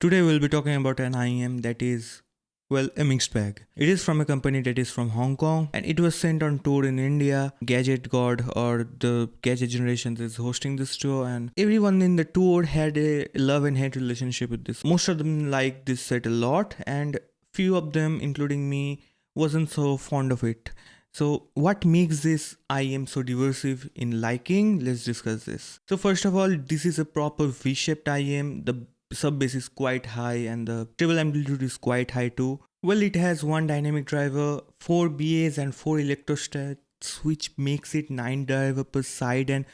Today we'll be talking about an IEM that is, well, a mixed bag. It is from a company that is from Hong Kong and it was sent on tour in India. Gadget God or the Gadget Generations is hosting this tour, and everyone in the tour had a love and hate relationship with this. Most of them liked this set a lot, and few of them, including me, wasn't so fond of it. So, what makes this IEM so diverse in liking? Let's discuss this. So, first of all, this is a proper V-shaped IEM. The sub bass is quite high and the treble amplitude is quite high too. Well, it has one dynamic driver, 4 BAs and 4 electrostats, which makes it 9 driver per side, and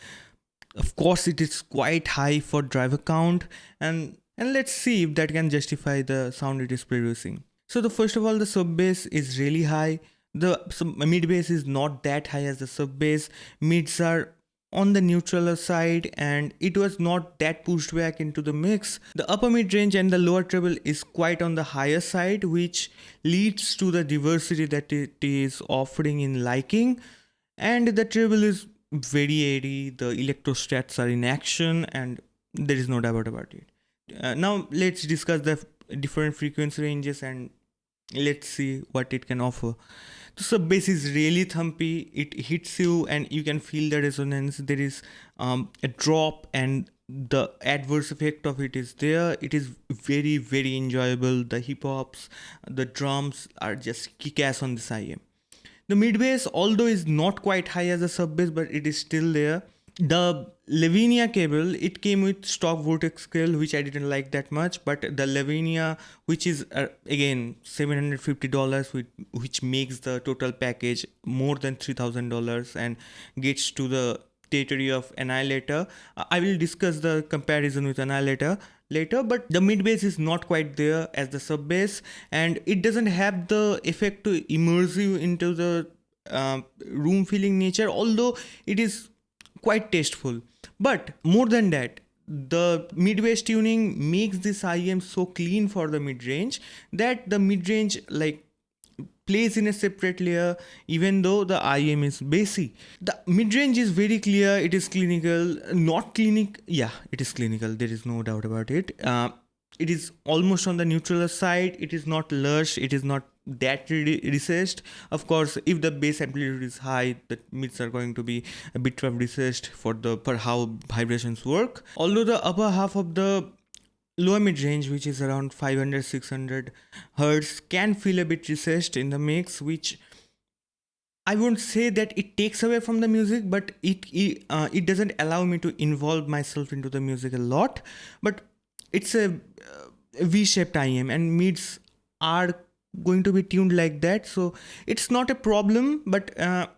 of course it is quite high for driver count, and let's see if that can justify the sound it is producing. So the first of all, the sub bass is really high. The mid bass is not that high as the sub bass. Mids are on the neutral side and it was not that pushed back into the mix. The upper mid range and the lower treble is quite on the higher side, which leads to the diversity that it is offering in liking. And the treble is very airy, the electrostats are in action, and there is no doubt about it. Now let's discuss the different frequency ranges and let's see what it can offer. The sub bass is really thumpy. It hits you and you can feel the resonance. There is a drop and the adverse effect of it is there. It is very enjoyable. The hip hops, the drums are just kick-ass on this IM. The mid bass, although is not quite high as a sub bass, but it is still there. The Lavinia cable, it came with stock vortex scale, which I didn't like that much, but the Lavinia, which is again $750, which makes the total package more than $3,000 and gets to the territory of Annihilator. I will discuss the comparison with Annihilator later, but the mid bass is not quite there as the sub bass, and it doesn't have the effect to immerse you into the room feeling nature, although it is quite tasteful. But more than that, the mid-bass tuning makes this IEM so clean for the mid-range that the mid-range plays in a separate layer even though the IEM is bassy. The mid-range is very clear, it is clinical, not clinic, yeah, it is clinical, there is no doubt about it. It is almost on the neutral side, it is not lush, it is not that recessed. Of course, if the bass amplitude is high, the mids are going to be a bit of recessed for how vibrations work. Although the upper half of the lower mid range, which is around 500-600 hertz, can feel a bit recessed in the mix, which I won't say that it takes away from the music, but it doesn't allow me to involve myself into the music a lot. But it's a V-shaped IM and mids are going to be tuned like that, so it's not a problem, but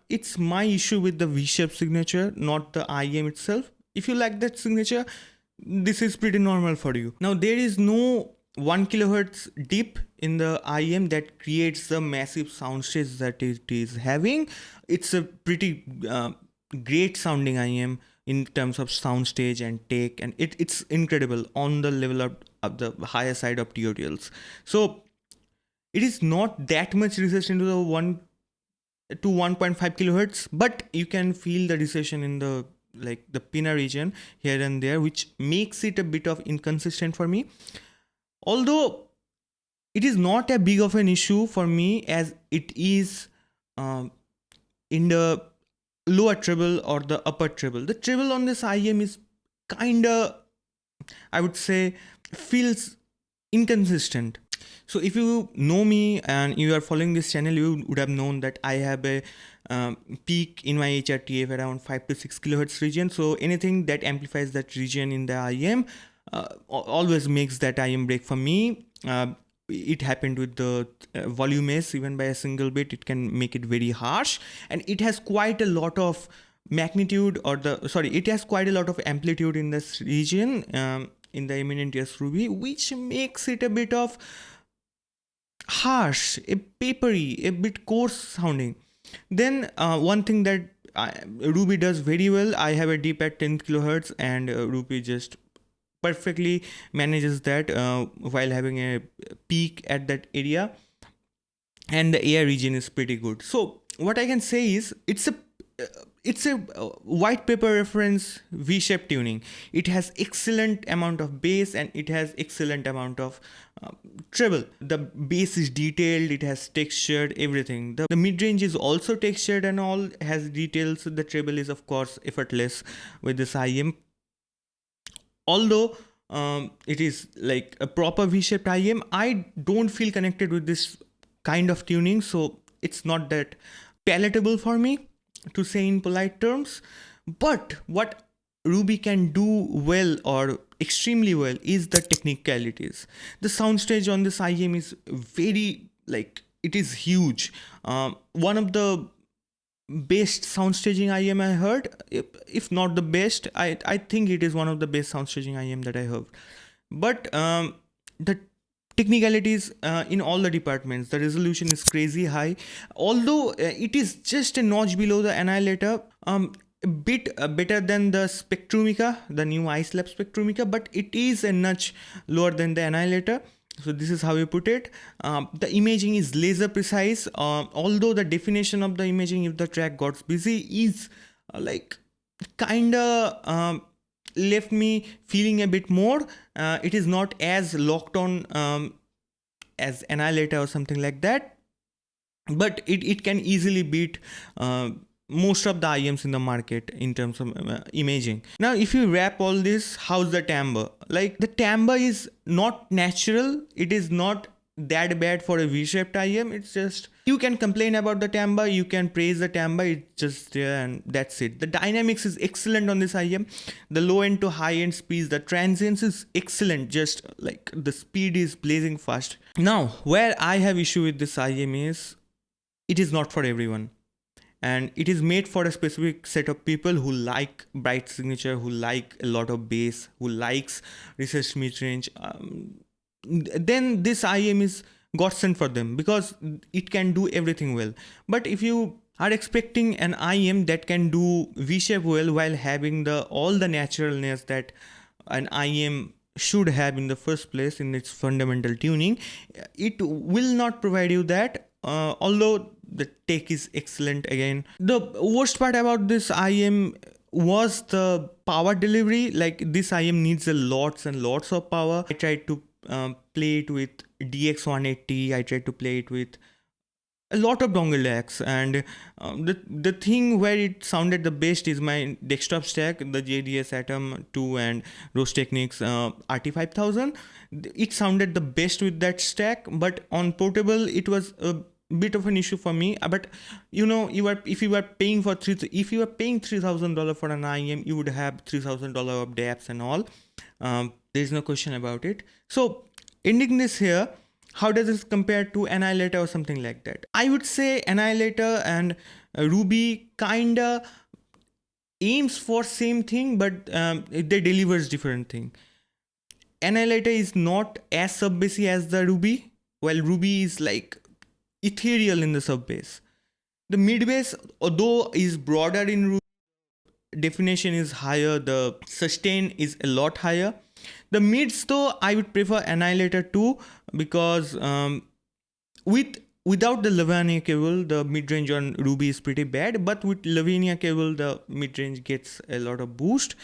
it's my issue with the V-shaped signature, not the IEM itself. If you like that signature, this is pretty normal for you. Now there is no 1 kilohertz dip in the IEM that creates the massive soundstage that it is having. It's a pretty great sounding IEM in terms of soundstage and take, and it's incredible on the level of the higher side of tutorials. So it is not that much recession into the 1 to 1.5 kilohertz, but you can feel the recession in the the pinna region here and there, which makes it a bit of inconsistent for me. Although it is not a big of an issue for me as it is in the lower treble or the upper treble. The treble on this IEM is kinda, I would say, feels inconsistent. So if you know me and you are following this channel, you would have known that I have a peak in my HRTF around 5 to 6 kilohertz region. So anything that amplifies that region in the IEM always makes that IEM break for me. It happened with the volume S, even by a single bit, it can make it very harsh, and it has quite a lot of magnitude it has quite a lot of amplitude in this region in the Eminent Ears Ruby, which makes it a bit of harsh, a papery, a bit coarse sounding. Then one thing that Ruby does very well, I have a dip at 10 kilohertz and Ruby just perfectly manages that while having a peak at that area, and the air region is pretty good. So what I can say is it's a it's a white paper reference V-shape tuning. It has excellent amount of bass and it has excellent amount of treble. The bass is detailed, it has textured, everything. The mid-range is also textured and all, has details. The treble is of course effortless with this IEM. Although it is like a proper V-shaped IEM, I don't feel connected with this kind of tuning, so it's not that palatable for me, to say in polite terms. But what Ruby can do well or extremely well is the technicalities. The soundstage on this IEM is very, like, it is huge. One of the best soundstaging IEM I heard, if not the best, I think it is one of the best soundstaging IEM that I heard. But the technicalities in all the departments, the resolution is crazy high. Although it is just a notch below the Annihilator, a bit better than the Spectrumica, the new Ice Lab Spectrumica, but it is a notch lower than the Annihilator. So this is how you put it. The imaging is laser precise, although the definition of the imaging, if the track got busy, is like kinda left me feeling a bit more. It is not as locked on as Annihilator or something like that, but it can easily beat most of the IEMs in the market in terms of imaging. Now, if you wrap all this, how's the timbre? Like, the timbre is not natural. It is not that bad for a V-shaped IEM. It's just, you can complain about the timbre, you can praise the timbre, it's just there and that's it. The dynamics is excellent on this IEM. The low end to high end speeds, the transients is excellent. Just like the speed is blazing fast. Now, where I have issue with this IEM is, it is not for everyone. And it is made for a specific set of people who like bright signature, who like a lot of bass, who likes recessed mid-range. Then this IEM is godsend for them because it can do everything well. But if you are expecting an IEM that can do V-shape well while having all the naturalness that an IEM should have in the first place in its fundamental tuning, it will not provide you that. Although the tech is excellent again. The worst part about this IEM was the power delivery. Like, this IEM needs a lots and lots of power. I tried to play it with DX180. I tried to play it with a lot of dongle decks, and the thing where it sounded the best is my desktop stack, the JDS Atom 2 and Rose Techniques RT5000. It sounded the best with that stack, but on portable it was a bit of an issue for me. But you know, if you are paying $3,000 for an IEM, you would have $3,000 of dApps and all. There's no question about it. So ending this here, how does this compare to Annihilator or something like that? I would say Annihilator and Ruby kinda aims for same thing, but they delivers different thing. Annihilator is not as sub-bassy as the Ruby, while Ruby is like ethereal in the sub-bass. The mid-bass, although is broader in Ruby, definition is higher, the sustain is a lot higher. The mids though, I would prefer Annihilator 2 because without the Lavinia cable, the mid-range on Ruby is pretty bad, but with Lavinia cable, the mid-range gets a lot of boost.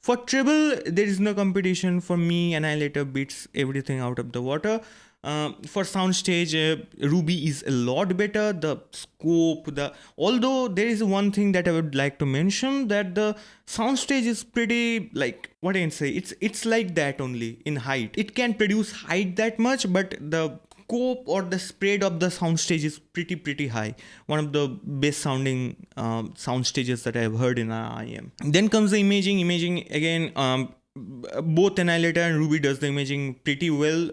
For treble, there is no competition. For me, Annihilator beats everything out of the water. For soundstage, Ruby is a lot better. The scope, although there is one thing that I would like to mention, that the soundstage is pretty, like, what I can say, it's like that only in height. It can produce height that much, but the scope or the spread of the soundstage is pretty high. One of the best sounding sound stages that I've heard in IEM. Then comes the imaging. Imaging again, both Annihilator and Ruby does the imaging pretty well.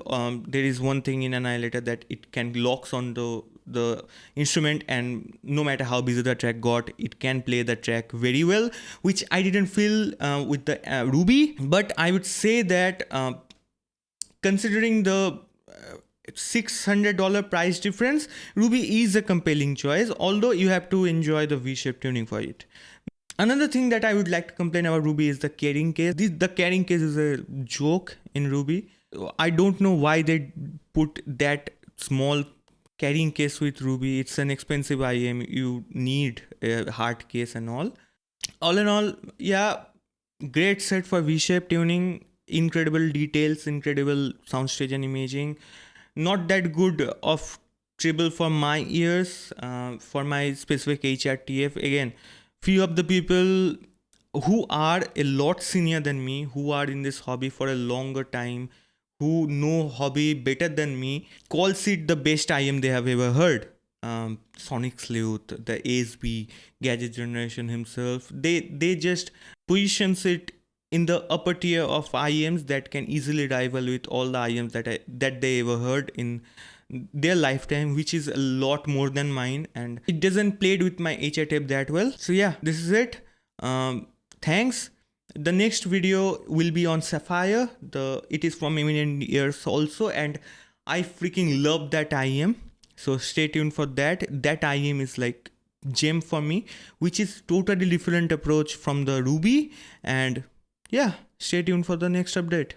There is one thing in Annihilator that it can locks on the instrument, and no matter how busy the track got, it can play the track very well, which I didn't feel with the Ruby. But I would say that considering the $600 price difference, Ruby is a compelling choice, although you have to enjoy the V-shape tuning for it. Another thing that I would like to complain about Ruby is the carrying case. The carrying case is a joke in Ruby. I don't know why they put that small carrying case with Ruby. It's an expensive IEM. You need a hard case and all. All in all, yeah, great set for V-shape tuning, incredible details, incredible soundstage and imaging. Not that good of treble for my ears, for my specific HRTF. Again, few of the people who are a lot senior than me, who are in this hobby for a longer time, who know hobby better than me, calls it the best IM they have ever heard. Sonic Sleuth, the ASB, Gadget Generation himself, they just positions it in the upper tier of IEMs that can easily rival with all the IEMs that they ever heard in their lifetime, which is a lot more than mine, and it doesn't played with my HR tape that well. So yeah, this is it. Thanks. The next video will be on Sapphire. It is from Eminent Ears also, and I freaking love that IEM. So stay tuned for that. That IEM is like gem for me, which is totally different approach from the Ruby. And yeah, stay tuned for the next update.